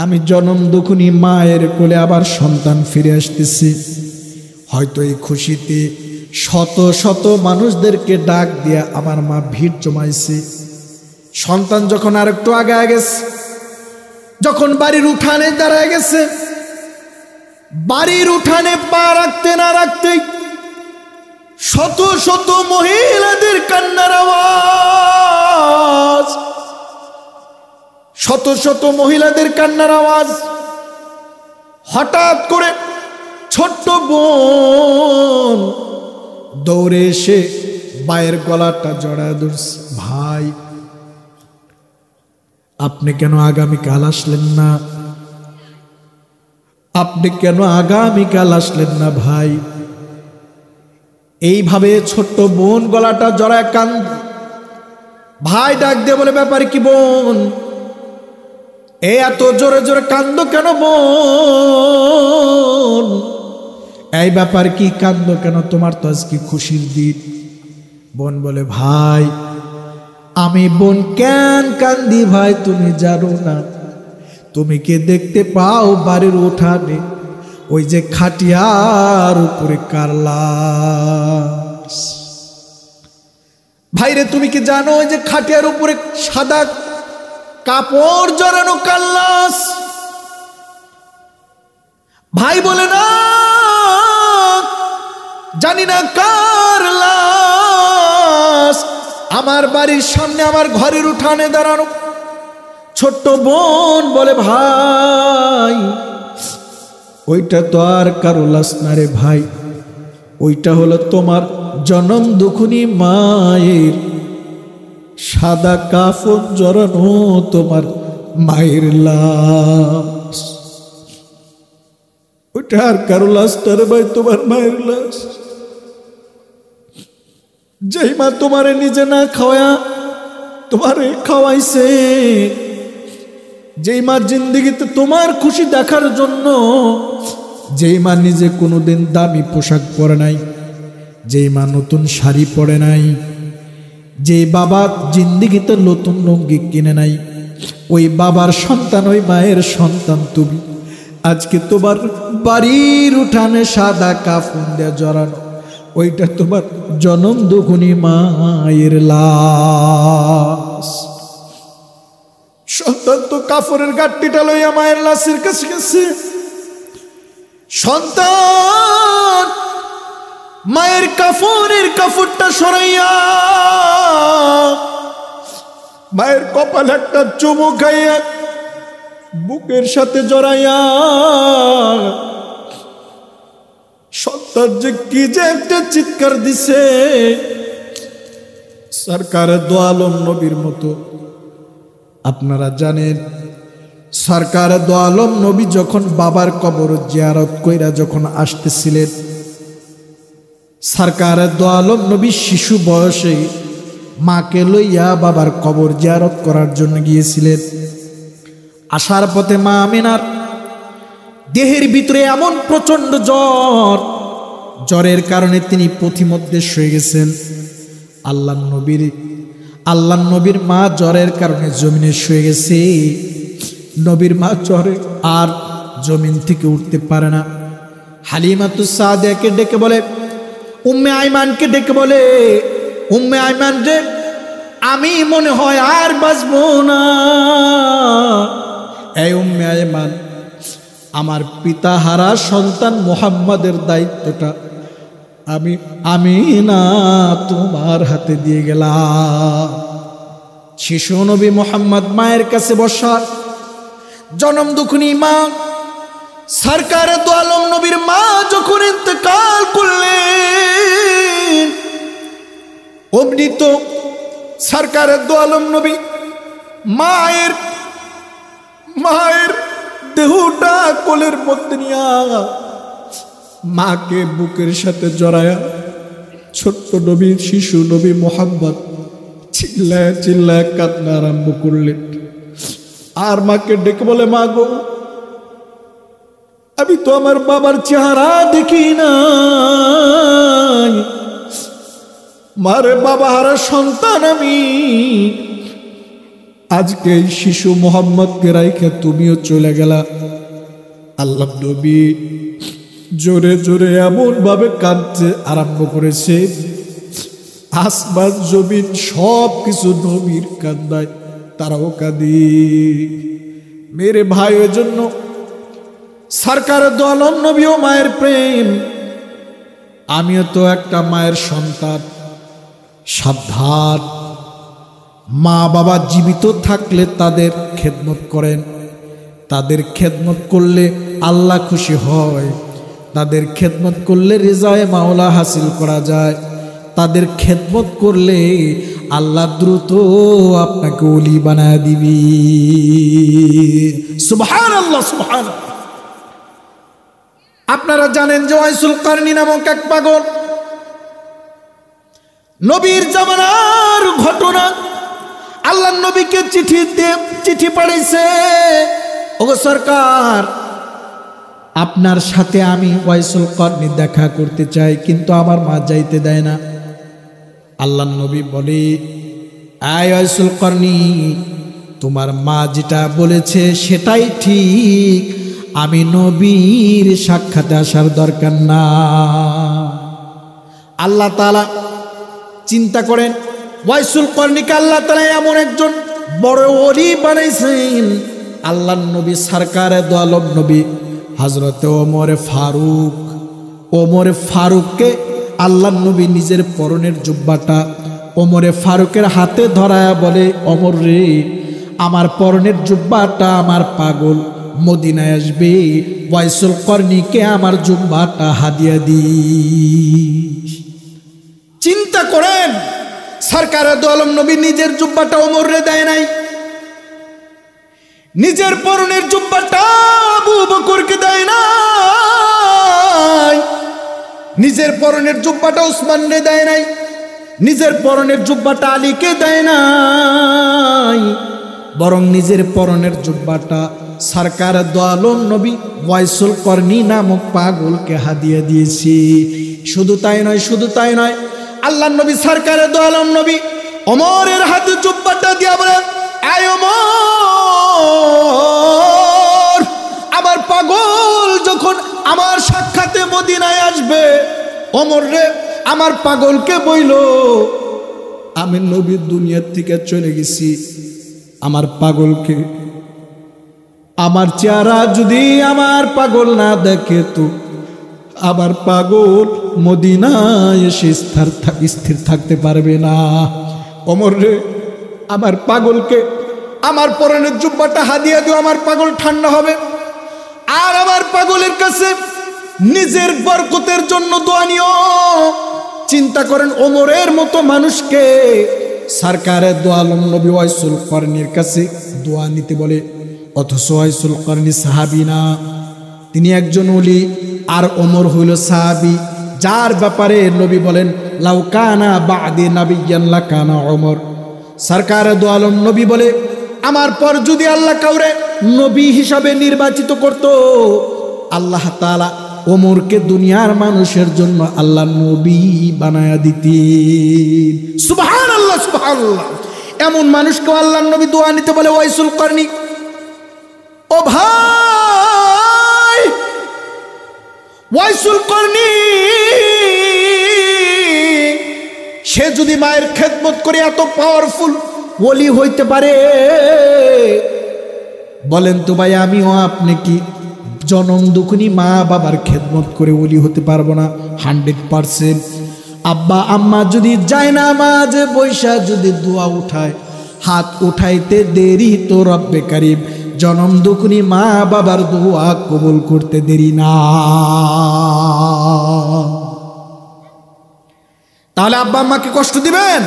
আমি জনম দুঃখিনী মায়ের কোলে আবার সন্তান ফিরে আসতেছি। হয়তো এই খুশিতে শত শত মানুষদেরকে ডাক দিয়ে আমার মা ভিড় জমাইছে। সন্তান যখন আর একটু আগে গেছে, যখন বাড়ির উঠানে দাঁড়ায় গেছে, বাড়ির উঠানে পা রাখতে না রাখতেই শত শত মহিলাদের কান্নার আওয়াজ, শত শত মহিলাদের কান্নার আওয়াজ। হঠাৎ করে ছোট্ট বোন দৌড়ে এসে ভাইয়ের গলাটা জড়ায় ধরছে, ভাই আপনি কেন আগামীকাল আসলেন না? আপনি কেন আগামীকাল আসলেন না ভাই? এইভাবে ছোট্ট বোন গলাটা জড়ায় কান্দ। ভাই ডাক দিয়ে বলে, ব্যাপার কি বোন, এত জোরে জোরে কান্দ কেন বোন? এই ব্যাপার কি, কান্দ কেন? তোমার তো আজকে খুশির দিন। বোন বলে, ভাই আমি বোন কেন কান্দি ভাই তুমি জানো না? তুমি কে দেখতে পাও বাড়ির উঠানে ওই যে খাটিয়ার উপরে কারলাস? ভাইরে তুমি কি জানো ওই যে খাটিয়ার উপরে সাদা কাপড় জড়ানো কারলাস? ভাই বলে, না জানি না কার লাশ আমার বাড়ির সামনে আমার ঘরের উঠানে দাঁড়ানো। ছোট্ট বোন বলে, ভাই ওইটা তো আর কারো লাশ না রে ভাই, ওইটা হলো তোমার জনম দুখুনি মায়ের সাদা কাফন জড়ানো তোমার মায়ের লাশ। ওইটা আর কারো লাশ না রে ভাই, তোমার মায়ের লাশ। যেই মা তোমারে নিজে না খাওয়া তোমারে খাওয়াইছে, যেই মা জিন্দেগিতে তোমার খুশি দেখার জন্য, যেই মা নিজে কোনোদিন দামি পোশাক পরে নাই, যেই মা নতুন শাড়ি পরে নাই, যে বাবা জিন্দেগিতে নতুন লুঙ্গি কিনে নাই, ওই বাবার সন্তান, ওই মায়ের সন্তান তুমি। আজকে তোমার বাড়ির উঠানে সাদা কাফন দিয়ে জড়ানো, ওইটা তোমার জনম দুগুনি মায়ের লাশ। সন্তান তো কাফনের গাঁটটিটা লইয়া মায়ের লাশের কাছে গেছে। সন্তান মায়ের কাফনের কাপড়টা সরাইয়া মায়ের কপালে একটা চুমু খাইয়া বুকের সাথে জড়াইয়া সন্তান যে কি যে একটা চিৎকার দিছে, সরকারে দো আলম নবীর মতো। আপনারা জানেন সরকারে দো আলম নবী যখন বাবার কবর জিয়ারত কইরা যখন আসতেছিলেন, সরকারে দো আলম নবী শিশু বয়সে মাকে লইয়া বাবার কবর জিয়ারত করার জন্য গিয়েছিলেন। আসার পথে মা আমিনার দেহের ভিতরে এমন প্রচন্ড জ্বর, জ্বরের কারণে তিনি পথিমধ্যে শুয়ে গেছেন। আল্লাহ নবীর মা জ্বরের কারণে জমিনে শুয়ে গেছে। নবীর মা জ্বরে আর জমিন থেকে উঠতে পারে না। হালিমাতুস সাদিয়াকে ডেকে বলে, উম্মে আইমানকে ডেকে বলে, উম্মে আইমান রে, আমি মনে হয় আর বাঁচবো না। এই উম্মে আইমান, আমার পিতা হারা সন্তান মুহাম্মাদের দায়িত্বটা আমি না তোমার হাতে দিয়ে গেলাম। শিশু নবী মুহাম্মদ মায়ের কাছে বসা, জনম দুখুনি মা সরকারে দো আলম নবীর মা যখন ইন্তেকাল করলেন, অমনি তো সরকারে দো আলম নবী মায়ের দেহটা কোলের মধ্যে নিয়া মাকে বুকের সাথে জড়ায়া ছোট্ট নবী শিশু নবী মুহাম্মদ চিল্লায় চিল্লায় কান্না আরম্ভ করলেন। আর মাকে ডেকে বলে, মা গো, আমি তো আমার বাবার চেহারা দেখি না, মারে বাবা হারা সন্তান আমি। আজকে এই শিশু মুহাম্মদকে রাইখা তুমিও চলে গেলা। আল্লাহ নবী জোরে জোরে এমন ভাবে কাঁদতে আরম্ভ করেছে, আসমান জমিন সব কিছু নবীর কান্দায় তারাও কাঁদি। মেরে ভাইয়ের জন্য সরকারে দো আলম নবী ও মায়ের প্রেম। আমিও তো একটা মায়ের সন্তান। সাবধান, মা বাবা জীবিত থাকলে তাদের খেদমত করেন। তাদের খেদমত করলে আল্লাহ খুশি হয়, তাদের খেদমত করলে রিজায়ে মাওলা হাসিল করা যায়, তাদের খেদমত করলে আল্লাহ দ্রুত আপনাকে ওলি বানায় দিবি। সুবহানাল্লাহ, সুবহানাল্লাহ। আপনারা জানেন যে ওয়াইসুল কারনি নামক এক পাগল নবীর জামানার ঘটনা, আল্লাহ নবীকে চিঠি পাঠাইছে, ওগো সরকার, আপনার সাথে আমি ওয়াইসুল কারনি দেখা করতে চাই, কিন্তু আমার মা যাইতে দেয় না। আল্লাহ নবী বলে, আয় ওয়াইসুল কারনি, তোমার মা যেটা বলেছে সেটাই ঠিক, আমি নবীর সাক্ষাতে আসার দরকার না। আল্লাহ তাআলা চিন্তা করেন, ওয়াইসুল কারনিকে আল্লাহ তাআলা এমন একজন বড় ওলি বানাইছেন। আল্লাহ নবী সরকারে দো আলম নবী হযরতে ওমর ফারুককে আল্লাহর নবী নিজের পরনের জুব্বাটা ওমরে ফারুকের হাতে ধরায়া বলে, ওমর রে, আমার পরনের জুব্বাটা আমার পাগল মদিনায় আসবে, ওয়াইসুল করনিকে আমার জুব্বাটা হাদিয়া দি। চিন্তা করেন, সরকার দু আলম নবী নিজের জুব্বাটা ওমরে দেয় নাই, নিজের পরনের জুব্বাটা আবু বকরকে দেয় নাই, নিজের পরনের জুব্বাটা উসমানকে দেয় নাই, নিজের পরনের জুব্বাটা আলীকে দেয় নাই, বরং নিজের পরনের জুব্বাটা সরকার দু আলম নবী ওয়াইসুল করনি নামক পাগলকে হাদিয়া দিয়েছি। শুধু তাই নয়, শুধু তাই নয়, আল্লাহর নবী সরকার দু আলম নবী ওমরের হাতে জুব্বাটা দিয়া বলেন, আয় ওমর, আমার পাগল যখন আমার সাক্ষাতে মদিনায় আসবে, ওমর রে, আমার পাগলকে বইল আমি নবী দুনিয়ার থেকে চলে গেছি, আমার পাগলকে, আমার চেহারা যদি আমার পাগল না দেখে তো আমার পাগল মদিনায় এসে স্থির থাকতে পারবে না। ওমর রে, আমার পাগলকে আমার পরনের জুব্বাটা হাদিয়া দিও, আমার পাগল ঠান্ডা হবে। আর আমার পাগলের কাছে নিজের বরকতের জন্য দোয়া নিও। চিন্তা করেন, ওমরের মতো মানুষকে সরকারের দু আলম নবী ওয়াইসুল করনির কাছে দোয়া নিতে বলে, অথচ ওয়াইসুল করনি সাহাবী না, তিনি একজন ওলি, আর ওমর হইল সাহাবী, যার ব্যাপারে নবী বলেন লাউ কানা বাদি নাবিয়্যান লাকানা ওমর। সরকারের দু আলম নবী বলে, আমার পর যদি আল্লাহ কাউরে নবী হিসাবে নির্বাচিত করত, আল্লাহ তাআলা ওমরকে দুনিয়ার মানুষের জন্য আল্লাহ নবী বানায়া দিতেন। সুবহানাল্লাহ, সুবহানাল্লাহ। এমন মানুষকে আল্লাহর নবী দোয়া নিতে বলে ওয়াইসুল করনি। ও ভাই, ওয়াইসুল করনি সে যদি মায়ের খেদমত করে এত পাওয়ারফুল ওলি হইতে পারে, বলেন তো ভাই, আমিও আপনি কি জনম দুঃখনি মা বাবার খেদমত করে ওলি হতে পারবো না? 100%। আব্বা আম্মা যদি যায় না মাঝে বৈশা যদি দোয়া উঠায়, হাত উঠাইতে দেরি তো রব্বে কারিম জনম দুঃখনি মা বাবার দোয়া কবুল করতে দেরি না। তাহলে আব্বা আম্মাকে কষ্ট দিবেন?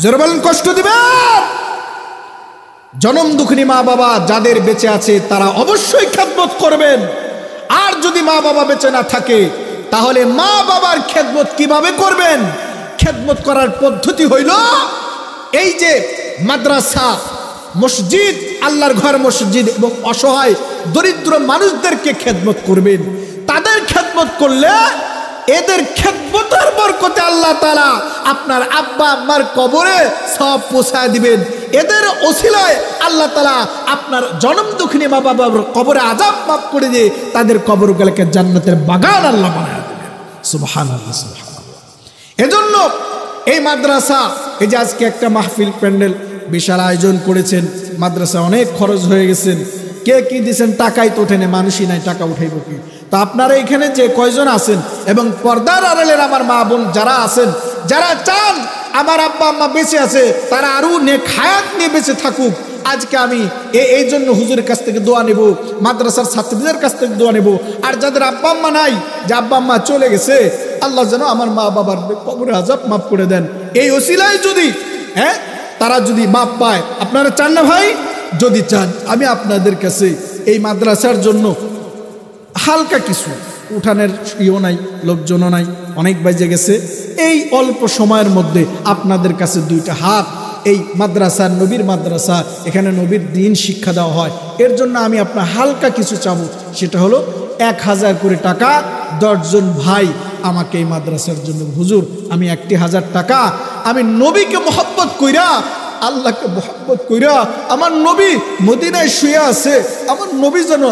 জোরে বলেন, কষ্ট দিবেন? জনম দুঃখনি মা বাবা যাদের বেঁচে আছে তারা অবশ্যই খেদমত করবেন। আর যদি মা বাবা বেঁচে না থাকে তাহলে মা বাবার খেদমত কিভাবে করবেন? খেদমত করার পদ্ধতি হইল এই যে মাদ্রাসা, মসজিদ, আল্লাহর ঘর মসজিদ এবং অসহায় দরিদ্র মানুষদেরকে খেদমত করবেন। তাদের খেদমত করলে এদের খেদমতের বরকতে আল্লাহ তাআলা আপনার আব্বা আম্মার কবরে সওয়াব পৌঁছায় দিবেন। এদের ওসিলায় আল্লাহ তাআলা আপনার জনম দুঃখিনী মা বাবার কবরে আযাব মাফ করে দিয়ে তাদের কবরগুলোকে জান্নাতের বাগান আল্লাহ বানায় দেবেন। সুবহানাল্লাহ, সুবহানাল্লাহ। এজন্য এই মাদ্রাসা, এই যে আজকে একটা মাহফিল প্যান্ডেল বিশাল আয়োজন করেছেন, মাদ্রাসা অনেক খরচ হয়ে গেছেন, কে কি দিয়েছেন? টাকাই তো ওঠেনে, মানুষই নাই, টাকা উঠাইব কি? তো আপনারা এখানে যে কয়জন আছেন এবং পর্দার আড়ালের আমার মা বোন যারা আছেন, যারা চান আমার আব্বা আম্মা বেঁচে আছে, তারা আরও নেক হায়াত নিয়ে বেঁচে থাকুক, আজকে আমি এই জন্য হুজুরের কাছ থেকে দোয়া নেব, মাদ্রাসার ছাত্রীদের কাছ থেকে দোয়া নেব। আর যাদের আব্বা আম্মা নাই, যে আব্বা আম্মা চলে গেছে, আল্লাহ যেন আমার মা বাবার কবরে আযাব মাফ করে দেন। এই ওসিলায় যদি তারা যদি মাপ পায়, আপনারা চান না ভাই? যদি চান, আমি আপনাদের কাছে এই মাদ্রাসার জন্য হালকা কিছু উঠানের ইও নাই, লোকজনও নাই, অনেক বাজে গেছে, এই অল্প সময়ের মধ্যে আপনাদের কাছে দুইটা হাত, এই মাদ্রাসার নবীর মাদ্রাসা, এখানে নবীর দিন শিক্ষা দেওয়া হয়, এর জন্য আমি আপনার হালকা কিছু চাবো। সেটা হলো 1000 করে টাকা। 10 জন ভাই আমাকে এই মাদ্রাসার জন্য, হুজুর আমি 1000 টাকা, আমি নবীকে মোহাব্বত কইরা, আল্লাহকে মোহাব্বত কইরা, আমার নবী মদিনায় শুয়ে আছে, আমার নবী যেন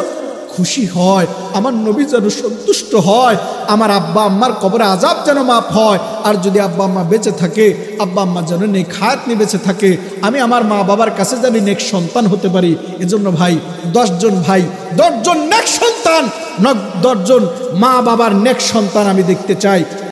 খুশি হয়, আমার নবী যেন সন্তুষ্ট হয়, আমার আব্বা আম্মার কবরে আযাব যেন মাফ হয়, আর যদি আব্বা আম্মা বেঁচে থাকে, আব্বা আম্মা যেন নেক হায়াত নিয়ে বেঁচে থাকে, আমি আমার মা বাবার কাছে যেন নেক সন্তান হতে পারি। এজন্য ভাই 10 জন ভাই, 10 জন নেক সন্তান, 10 জন মা বাবার নেক সন্তান আমি দেখতে চাই।